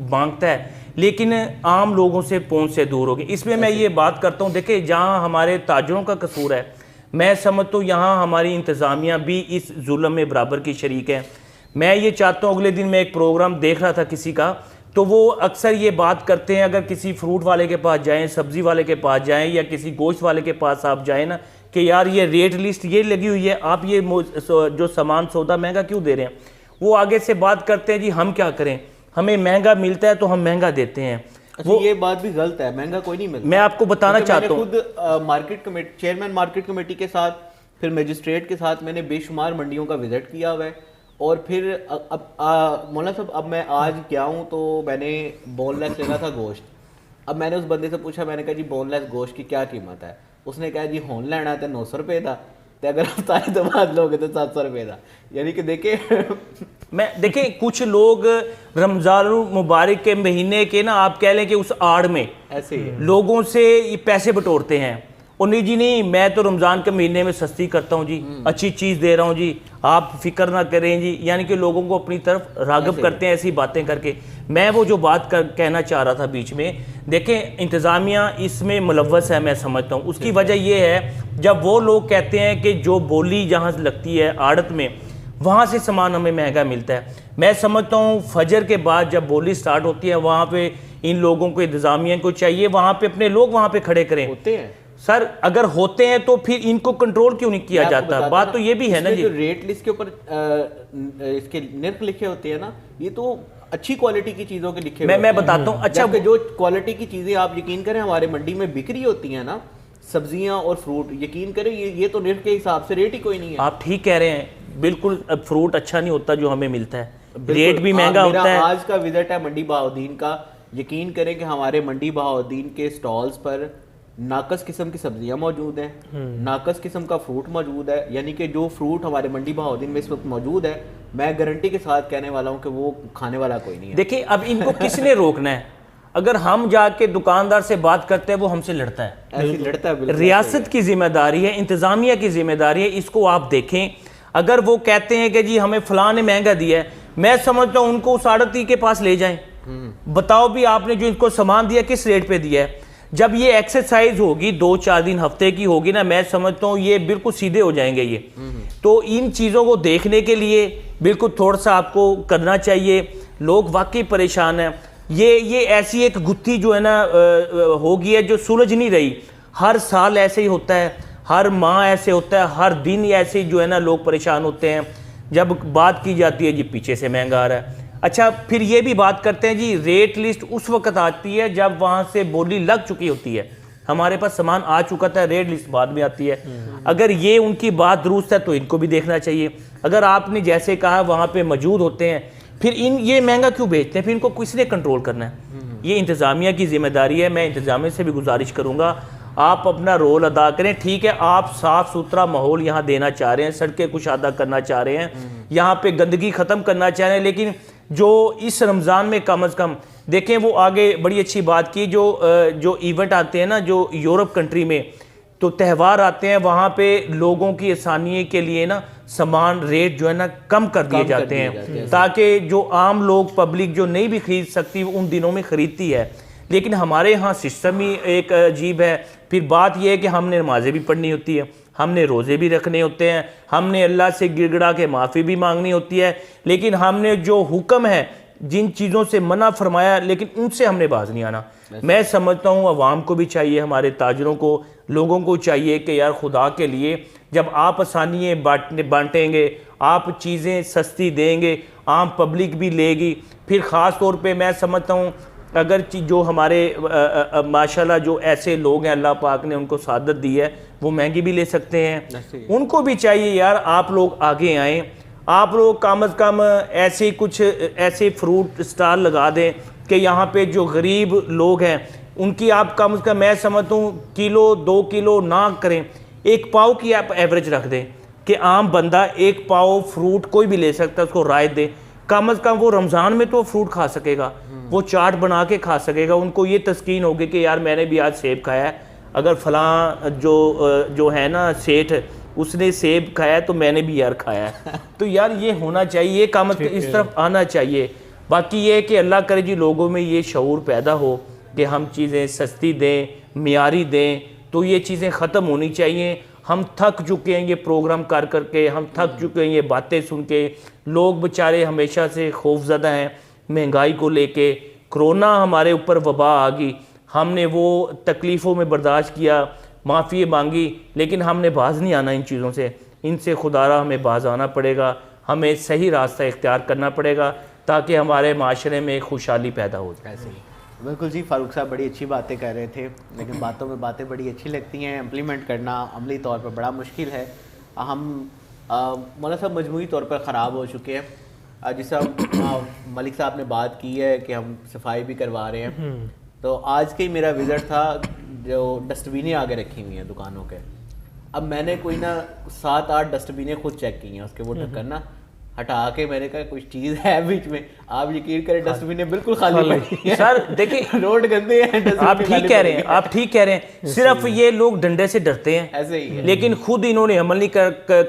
مانگتا ہے لیکن عام لوگوں سے پہنچ سے دور ہو گئی. اس میں میں یہ بات کرتا ہوں، دیکھیں جہاں ہمارے تاجروں کا قصور ہے، میں سمجھتا ہوں یہاں ہماری انتظامیہ بھی اس ظلم میں برابر کی شریک ہے. میں یہ چاہتا ہوں، اگلے دن میں ایک پروگرام دیکھ رہا تھا کسی کا، تو وہ اکثر یہ بات کرتے ہیں اگر کسی فروٹ والے کے پاس جائیں، سبزی والے کے پاس جائیں یا کسی گوشت والے کے پاس آپ جائیں نا کہ یار یہ ریٹ لسٹ یہ لگی ہوئی ہے، آپ یہ جو سامان سودا مہنگا کیوں دے رہے ہیں؟ وہ آگے سے بات کرتے ہیں جی ہم کیا کریں، ہمیں مہنگا ملتا ہے تو ہم مہنگا دیتے ہیں. وہ یہ بات بھی غلط ہے، مہنگا کوئی نہیں ملتا. میں آپ کو بتانا چاہتا ہوں، خود market committee chairman market committee کے ساتھ، پھر میجسٹریٹ کے ساتھ میں نے بے شمار منڈیوں کا وزٹ کیا ہوا ہے. اور پھر اب مولانا صاحب اب میں آج گیا ہوں تو میں نے بون لیس لینا تھا گوشت. اب میں نے اس بندے سے پوچھا، میں نے کہا جی بون لیس گوشت کی کیا قیمت ہے؟ اس نے کہا جی ہون لینا ہے تو 900 روپے تھا، تو اگر آپ سارے تو بعد لوگے تو 700 روپے تھا. یعنی کہ دیکھیں کچھ لوگ رمضان المبارک کے مہینے کے نا آپ کہہ لیں کہ اس آڑ میں ایسے ہی لوگوں سے پیسے بٹورتے ہیں. اور نہیں جی نہیں میں تو رمضان کے مہینے میں سستی کرتا ہوں جی، اچھی چیز دے رہا ہوں جی، آپ فکر نہ کریں جی، یعنی کہ لوگوں کو اپنی طرف راغب کرتے ہیں ایسی باتیں کر کے. میں وہ جو بات کہنا چاہ رہا تھا بیچ میں، دیکھیں انتظامیہ اس میں ملوث ہے، میں سمجھتا ہوں. اس کی وجہ یہ ہے جب وہ لوگ کہتے ہیں کہ جو بولی جہاں لگتی ہے آڑت میں، وہاں سے سامان ہمیں مہنگا ملتا ہے. میں سمجھتا ہوں فجر کے بعد جب بولی سٹارٹ ہوتی ہے وہاں پہ ان لوگوں کو انتظامیہ کو چاہیے وہاں پہ اپنے لوگ وہاں پہ کھڑے کریں. ہوتے ہیں سر اگر ہوتے ہیں تو پھر ان کو کنٹرول کیوں نہیں کیا جاتا؟ بات تو یہ بھی ہے نا جی، جو ریٹ لسٹ کے اوپر اس کے نرخ لکھے ہوتے ہیں نا، یہ تو اچھی کوالٹی کی چیزوں کے لکھے ہوئے میں بتاتا ہوں. اچھا جو کوالٹی کی چیزیں آپ یقین کریں ہمارے منڈی میں بک رہی ہوتی ہیں نا، سبزیاں اور فروٹ، یقین کریں یہ تو نرخ کے حساب سے ریٹ ہی کوئی نہیں ہے. آپ ٹھیک کہہ رہے ہیں، بالکل فروٹ اچھا نہیں ہوتا جو ہمیں ملتا ہے، ریٹ بھی مہنگا ہوتا ہے. آج کا وزٹ ہے منڈی بہاؤالدین کا، یقین کریں کہ ہمارے منڈی بہاؤالدین کے سٹالز پر ناقص قسم کی سبزیاں موجود ہیں، ناقص قسم کا فروٹ موجود ہے. یعنی کہ جو فروٹ ہمارے منڈی بہاؤالدین میں اس وقت موجود ہے، میں گارنٹی کے ساتھ کہنے والا ہوں کہ وہ کھانے والا کوئی نہیں ہے. دیکھیں اب ان کو کس نے روکنا ہے؟ اگر ہم جا کے دکاندار سے بات کرتے ہیں وہ ہم سے لڑتا ہے. ایسی لڑتا ہے. ریاست کی ذمہ داری ہے، انتظامیہ کی ذمہ داری ہے. اس کو آپ دیکھیں، اگر وہ کہتے ہیں کہ جی ہمیں فلاں نے مہنگا دیا ہے، میں سمجھتا ہوں ان کو اس آڑتی کے پاس لے جائیں، بتاؤ بھی آپ نے جو ان کو سامان دیا کس ریٹ پہ دیا ہے. جب یہ ایکسرسائز ہوگی 2-4 دن ہفتے کی ہوگی نا، میں سمجھتا ہوں یہ بالکل سیدھے ہو جائیں گے. یہ تو ان چیزوں کو دیکھنے کے لیے بالکل تھوڑا سا آپ کو کرنا چاہیے. لوگ واقعی پریشان ہیں. یہ ایسی ایک گتھی جو ہے نا ہوگی ہے جو سلجھ نہیں رہی. ہر سال ایسے ہی ہوتا ہے, ہر ماہ ایسے ہوتا ہے, ہر دن ایسے ہی جو ہے نا لوگ پریشان ہوتے ہیں. جب بات کی جاتی ہے جی پیچھے سے مہنگا آ رہا ہے. اچھا پھر یہ بھی بات کرتے ہیں جی ریٹ لسٹ اس وقت آتی ہے جب وہاں سے بولی لگ چکی ہوتی ہے, ہمارے پاس سامان آ چکا تھا, ریٹ لسٹ بعد میں آتی ہے. اگر یہ ان کی بات درست ہے تو ان کو بھی دیکھنا چاہیے. اگر آپ نے جیسے کہا وہاں پہ موجود ہوتے ہیں, پھر یہ مہنگا کیوں بیچتے ہیں, پھر ان کو کس نے کنٹرول کرنا ہے؟ یہ انتظامیہ کی ذمہ داری ہے. میں انتظامیہ سے بھی گزارش کروں گا آپ اپنا رول ادا کریں. ٹھیک ہے آپ صاف ستھرا ماحول یہاں دینا چاہ رہے ہیں, سڑکیں کشادہ کرنا چاہ رہے ہیں, یہاں پہ گندگی ختم کرنا چاہ رہے ہیں, لیکن جو اس رمضان میں کم از کم دیکھیں وہ آگے بڑی اچھی بات کی جو ایونٹ آتے ہیں نا جو یورپ کنٹری میں تو تہوار آتے ہیں, وہاں پہ لوگوں کی آسانی کے لیے نا سامان ریٹ جو ہے نا کم کر دیے جاتے ہیں تاکہ جو عام لوگ پبلک جو نہیں بھی خرید سکتی ان دنوں میں خریدتی ہے. لیکن ہمارے ہاں سسٹم ہی ایک عجیب ہے. پھر بات یہ ہے کہ ہم نے نمازیں بھی پڑھنی ہوتی ہے, ہم نے روزے بھی رکھنے ہوتے ہیں, ہم نے اللہ سے گڑ گڑا کے معافی بھی مانگنی ہوتی ہے, لیکن ہم نے جو حکم ہے جن چیزوں سے منع فرمایا لیکن ان سے ہم نے باز نہیں آنا. میں سمجھتا ہوں عوام کو بھی چاہیے, ہمارے تاجروں کو, لوگوں کو چاہیے کہ یار خدا کے لیے جب آپ آسانیاں بانٹیں گے, آپ چیزیں سستی دیں گے, عام پبلک بھی لے گی. پھر خاص طور پہ میں سمجھتا ہوں اگر جو ہمارے ماشاءاللہ جو ایسے لوگ ہیں اللہ پاک نے ان کو سعادت دی ہے وہ مہنگی بھی لے سکتے ہیں, ان کو بھی چاہیے یار آپ لوگ آگے آئیں, آپ لوگ کم از کم ایسے کچھ ایسے فروٹ اسٹال لگا دیں کہ یہاں پہ جو غریب لوگ ہیں ان کی آپ کم از کم میں سمجھتا ہوں کلو 2 کلو نہ کریں, 1 پاؤ کی آپ ایوریج رکھ دیں کہ عام بندہ 1 پاؤ فروٹ کوئی بھی لے سکتا ہے, اس کو رائے دیں. کم از کم وہ رمضان میں تو فروٹ کھا سکے گا, وہ چاٹ بنا کے کھا سکے گا, ان کو یہ تسکین ہوگی کہ یار میں نے بھی آج سیب کھایا ہے, اگر فلاں جو ہے نا سیٹھ اس نے سیب کھایا ہے تو میں نے بھی یار کھایا ہے. تو یار یہ ہونا چاہیے, کم از کم اس طرف آنا چاہیے. باقی یہ ہے کہ اللہ کرے جی لوگوں میں یہ شعور پیدا ہو کہ ہم چیزیں سستی دیں, معیاری دیں, تو یہ چیزیں ختم ہونی چاہیے. ہم تھک چکے ہیں یہ پروگرام کر کے, ہم تھک چکے ہیں یہ باتیں سن کے. لوگ بیچارے ہمیشہ سے خوف زدہ ہیں مہنگائی کو لے کے. کرونا ہمارے اوپر وبا آ گئی, ہم نے وہ تکلیفوں میں برداشت کیا, معافی مانگی, لیکن ہم نے باز نہیں آنا ان چیزوں سے. ان سے خدا را ہمیں باز آنا پڑے گا, ہمیں صحیح راستہ اختیار کرنا پڑے گا تاکہ ہمارے معاشرے میں خوشحالی پیدا ہو جائے. ایسے ہی بالکل جی. فاروق صاحب بڑی اچھی باتیں کہہ رہے تھے, لیکن باتوں میں باتیں بڑی اچھی لگتی ہیں, امپلیمنٹ کرنا عملی طور پر بڑا مشکل ہے. ہم مولانا صاحب مجموعی طور پر خراب ہو چکے ہیں. جس طرح ملک صاحب نے بات کی ہے کہ ہم صفائی بھی کروا رہے ہیں, تو آج کے میرا وزٹ تھا جو ڈسٹ بینیں آگے رکھی ہوئی ہیں دکانوں کے. اب میں نے کوئی نا 7-8 ڈسٹ بینیں خود چیک کی ہیں, اس کے وہ ڈھکن نا ہٹا کے میں نے کہا کچھ چیز ہے بیچ میں. آپ یقین کریں ڈسٹ بینیں بالکل خالی ہیں. سر دیکھیں روڈ گندے ہیں, آپ ٹھیک کہہ رہے ہیں, آپ ٹھیک کہہ رہے ہیں. صرف یہ لوگ ڈنڈے سے ڈرتے ہیں ایسے ہی, لیکن خود انہوں نے عمل نہیں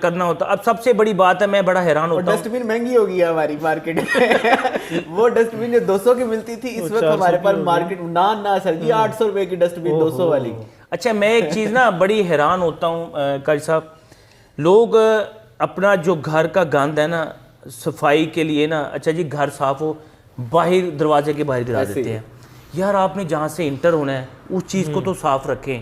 کرنا ہوتا. اب سب سے بڑی بات ہے, میں بڑا حیران ہوتا ہوں, ڈسٹ بین مہنگی ہو گئی ہے ہماری مارکیٹ میں. وہ ڈسٹ بین جو 200 کی ملتی تھی اس وقت ہمارے پاس مارکیٹ نہ سر جی 800 روپے کی ڈسٹ بین 200 والی. اچھا میں ایک چیز نا بڑی حیران ہوتا ہوں قاضی صاحب, لوگ اپنا جو گھر کا گند ہے نا صفائی کے لیے نا, اچھا جی گھر صاف ہو باہر دروازے کے باہر گرا دیتے ہیں. یار آپ نے جہاں سے انٹر ہونا ہے اس چیز کو تو صاف رکھیں.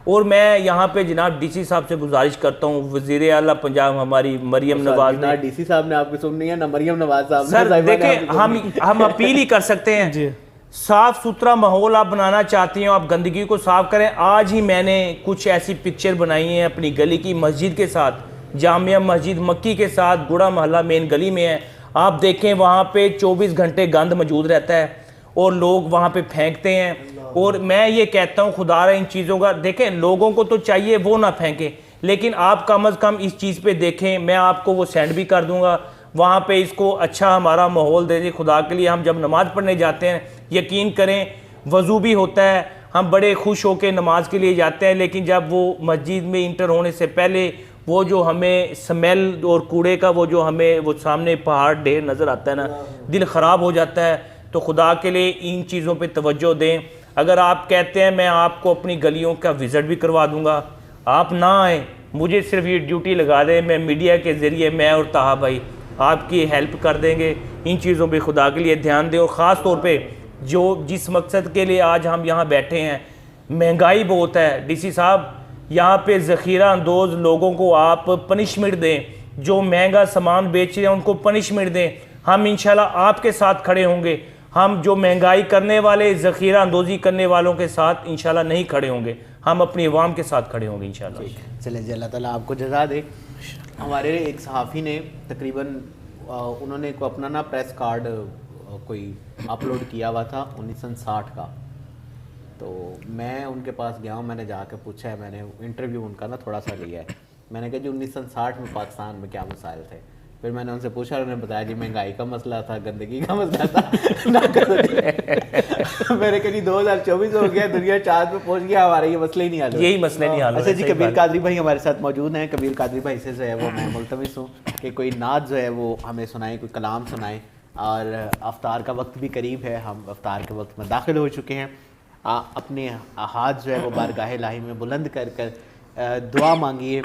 اور میں یہاں پہ جناب ڈی سی صاحب سے گزارش کرتا ہوں, وزیر اعلیٰ پنجاب ہماری مریم نواز نہ ڈی سی صاحب نے آپ کی سننی ہے نہ مریم نواز صاحب. سر دیکھیں ہم اپیل ہی کر سکتے ہیں, صاف ستھرا ماحول آپ بنانا چاہتے ہیں, آپ گندگی کو صاف کریں. آج ہی میں نے کچھ ایسی پکچر بنائی ہیں اپنی گلی کی مسجد کے ساتھ, جامعہ مسجد مکی کے ساتھ, گڑا محلہ مین گلی میں ہے. آپ دیکھیں وہاں پہ 24 گھنٹے گند موجود رہتا ہے اور لوگ وہاں پہ پھینکتے ہیں. اور میں یہ کہتا ہوں خدا را ان چیزوں کا دیکھیں, لوگوں کو تو چاہیے وہ نہ پھینکیں, لیکن آپ کم از کم اس چیز پہ دیکھیں. میں آپ کو وہ سینڈ بھی کر دوں گا, وہاں پہ اس کو اچھا ہمارا ماحول دے دیں. خدا کے لیے ہم جب نماز پڑھنے جاتے ہیں یقین کریں وضو بھی ہوتا ہے, ہم بڑے خوش ہو کے نماز کے لیے جاتے ہیں, لیکن جب وہ مسجد میں انٹر ہونے سے پہلے وہ جو ہمیں سمیل اور کوڑے کا وہ جو ہمیں وہ سامنے پہاڑ ڈھیر نظر آتا ہے نا, دل خراب ہو جاتا ہے. تو خدا کے لیے ان چیزوں پہ توجہ دیں. اگر آپ کہتے ہیں میں آپ کو اپنی گلیوں کا وزٹ بھی کروا دوں گا, آپ نہ آئیں, مجھے صرف یہ ڈیوٹی لگا دیں, میں میڈیا کے ذریعے میں اور طاہا بھائی آپ کی ہیلپ کر دیں گے. ان چیزوں پہ خدا کے لیے دھیان دیں. اور خاص طور پہ جو جس مقصد کے لیے آج ہم یہاں بیٹھے ہیں, مہنگائی بہت ہے ڈی سی صاحب, یہاں پہ ذخیرہ اندوز لوگوں کو آپ پنشمنٹ دیں, جو مہنگا سامان بیچ رہے ہیں ان کو پنشمنٹ دیں. ہم انشاءاللہ آپ کے ساتھ کھڑے ہوں گے, ہم جو مہنگائی کرنے والے ذخیرہ اندوزی کرنے والوں کے ساتھ انشاءاللہ نہیں کھڑے ہوں گے, ہم اپنی عوام کے ساتھ کھڑے ہوں گے انشاءاللہ. چلیں جی, اللہ تعالیٰ آپ کو جزا دے. ہمارے ایک صحافی نے تقریباً انہوں نے کو اپنا نا پریس کارڈ کوئی اپلوڈ کیا ہوا تھا 1960 کا, تو میں ان کے پاس گیا ہوں, میں نے جا کے پوچھا ہے, میں نے انٹرویو ان کا نا تھوڑا سا لیا ہے. میں نے کہا جی 1960 میں پاکستان میں کیا مسائل تھے, پھر میں نے ان سے پوچھا, انہوں نے بتایا جی مہنگائی کا مسئلہ تھا, گندگی کا مسئلہ تھا. میں نے کہا جی 2024 ہو گیا, دنیا چاند پہ پہنچ گیا, ہمارے یہ مسئلے ہی نہیں حل ہوئے. یہی مسئلے نہیں حل ہوئے. اچھا جی, کبیر قادری بھائی ہمارے ساتھ موجود ہیں. کبیر قادری بھائی سے جو ہے وہ میں ملتمس ہوں کہ کوئی نعت جو ہے وہ ہمیں سنائیں, کوئی کلام سنائیں. اور افطار کا وقت بھی قریب ہے, ہم افطار کے وقت میں داخل ہو چکے ہیں. اپنے ہاتھ جو ہے وہ بارگاہ الہی میں بلند کر کر دعا مانگیے.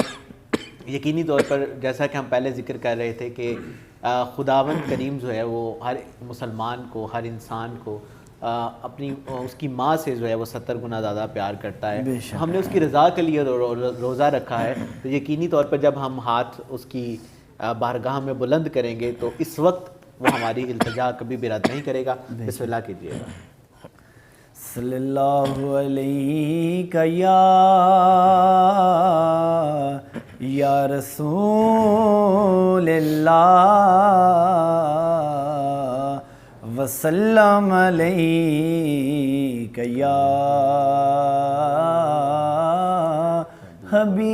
یقینی طور پر جیسا کہ ہم پہلے ذکر کر رہے تھے کہ خداوند کریم جو ہے وہ ہر مسلمان کو, ہر انسان کو اپنی اس کی ماں سے جو ہے وہ 70 گنا زیادہ پیار کرتا ہے. ہم نے اس کی رضا کے لیے روزہ رکھا ہے, تو یقینی طور پر جب ہم ہاتھ اس کی بارگاہ میں بلند کریں گے تو اس وقت وہ ہماری التجا کبھی بھی رد نہیں کرے گا. بسم اللہ کیجیے گا. صلی اللہ علیہ یا رسول اللہ وسلم علیہ یا حبیب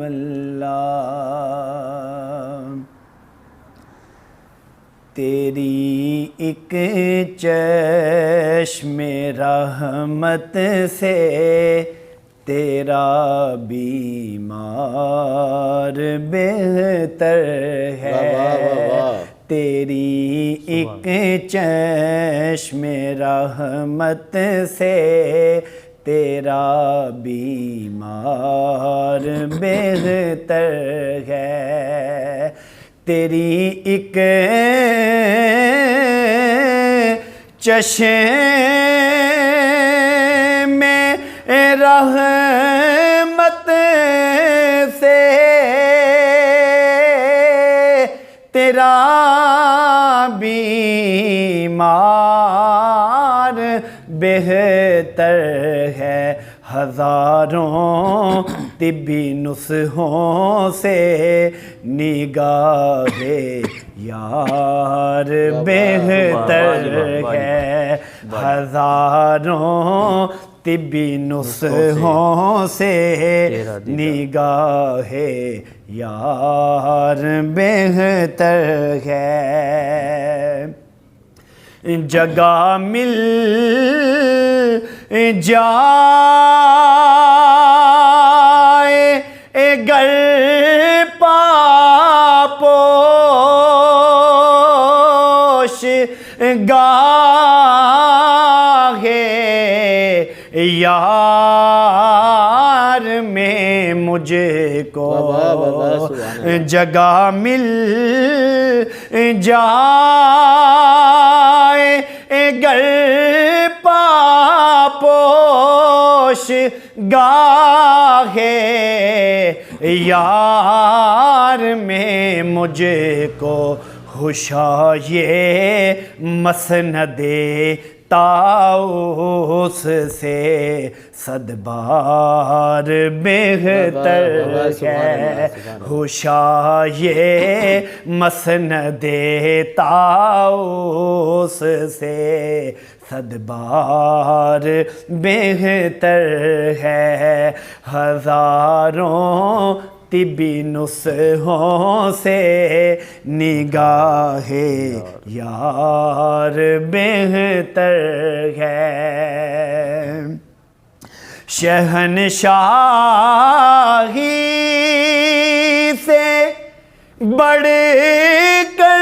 اللہ. تیری ایک چشم رحمت سے تیرا بیمار بہتر ہے. تیری ایک چشم رحمت سے تیرا بیمار بہتر ہے. تیری ایک چشم رحمت سے تیرا بیمار بہتر ہے. ہزاروں طبی نسخوں سے نگاہ یار بہتر ہے. ہزاروں طبی نسخوں سے نگاہ یار بہتر ہے. جگہ مل جائے گر پاپوش گاہ یار میں مجھے کو جگہ مل جائے گر پاپوش گاہ یار میں مجھے کو خوشائے مسند طاؤس سے صد بار بہتر ہے. خوشائے مسند طاؤس سے صد بار بہتر ہے. ہزاروں طبی نسخوں سے نگاہ یار بہتر ہے. شہنشاہی سے بڑھ کر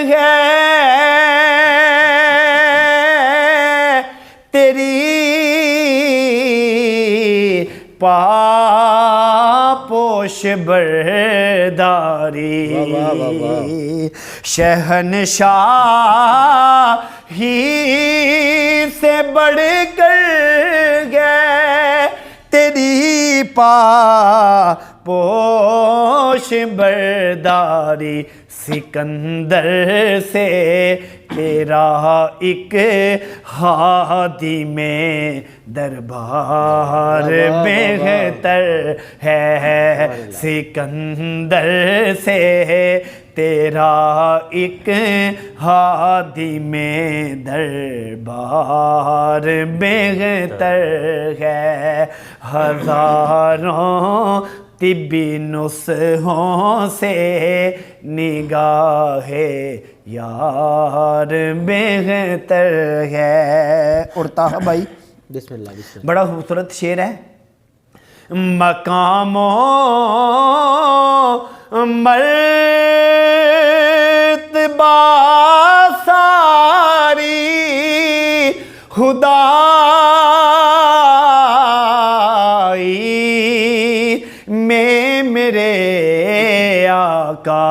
ہے تیری پاپوشی پوش برداری شہنشاہی سے بڑھ کر گئے تیری پوش برداری سکندر سے تیرا ایک ہادی میں دربار بہتر ہے سکندر سے تیرا ایک ہادی میں دربار بہتر ہے ہزاروں طبی نسخوں سے نگاہ یار بہتر ہے. اڑتا ہے بھائی بسم اللہ بسم اللہ. بڑا خوبصورت شعر ہے. مقاموں مرتبہ ساری خدائی میں میرے آقا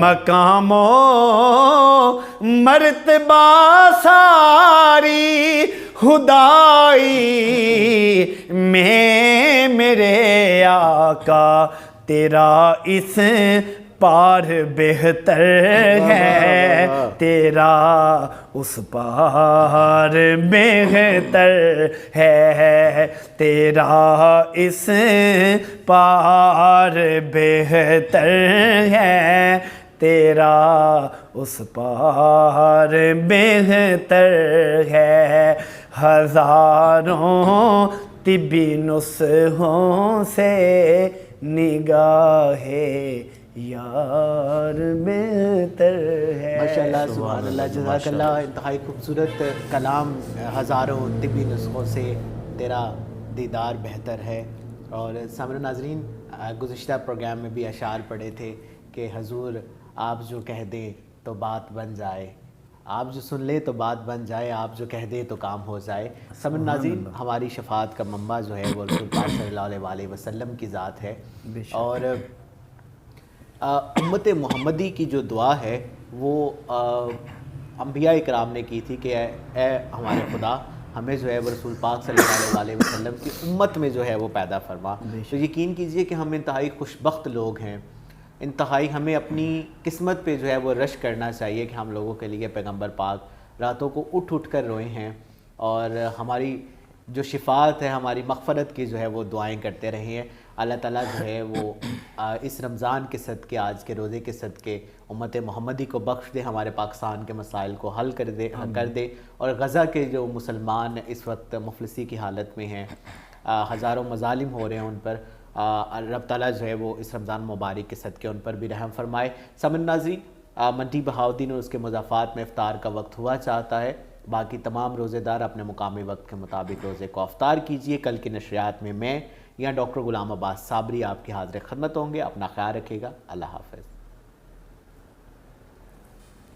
مقام و مرتبہ ساری خدائی میں میرے آقا تیرا اس پار بہتر ہے تیرا اس پار بہتر ہے تیرا اس پار بہتر ہے تیرا اس پار بہتر ہے ہزاروں طبی نسخوں سے نگاہ یار بہتر ہے. ماشاءاللہ سبحان اللہ جزاک اللہ. انتہائی خوبصورت کلام. ہزاروں طبی نسخوں سے تیرا دیدار بہتر ہے. اور سامعین ناظرین گزشتہ پروگرام میں بھی اشعار پڑھے تھے کہ حضور آپ جو کہہ دیں تو بات بن جائے, آپ جو سن لیں تو بات بن جائے, آپ جو کہہ دیں تو کام ہو جائے. سامعین ناظرین ہماری شفاعت کا منبع جو ہے وہ رسول پاک صلی اللہ علیہ وسلم کی ذات ہے. اور امت محمدی کی جو دعا ہے وہ انبیاء اکرام نے کی تھی کہ اے ہمارے خدا ہمیں جو ہے وہ رسول پاک صلی اللہ علیہ وسلم کی امت میں جو ہے وہ پیدا فرما. تو یقین کیجئے کہ ہم انتہائی خوش بخت لوگ ہیں. انتہائی ہمیں اپنی قسمت پہ جو ہے وہ رش کرنا چاہیے کہ ہم لوگوں کے لیے پیغمبر پاک راتوں کو اٹھ اٹھ کر روئے ہیں اور ہماری جو شفاعت ہے, ہماری مغفرت کی جو ہے وہ دعائیں کرتے رہے ہیں. اللہ تعالیٰ جو ہے وہ اس رمضان کے صدقے, آج کے روزے کے صدقے امت محمدی کو بخش دے, ہمارے پاکستان کے مسائل کو حل کر دے اور غزہ کے جو مسلمان اس وقت مفلسی کی حالت میں ہیں, ہزاروں مظالم ہو رہے ہیں ان پر, رب تعالیٰ جو ہے وہ اس رمضان مبارک کے صدقے ان پر بھی رحم فرمائے. سامعین ناظرین منٹی بہاؤدین اور اس کے مضافات میں افطار کا وقت ہوا چاہتا ہے. باقی تمام روزے دار اپنے مقامی وقت کے مطابق روزے کو افطار کیجئے. کل کی نشریات میں یا ڈاکٹر غلام عباس صابری آپ کی حاضر خدمت ہوں گے. اپنا خیال رکھیے گا. اللہ حافظ.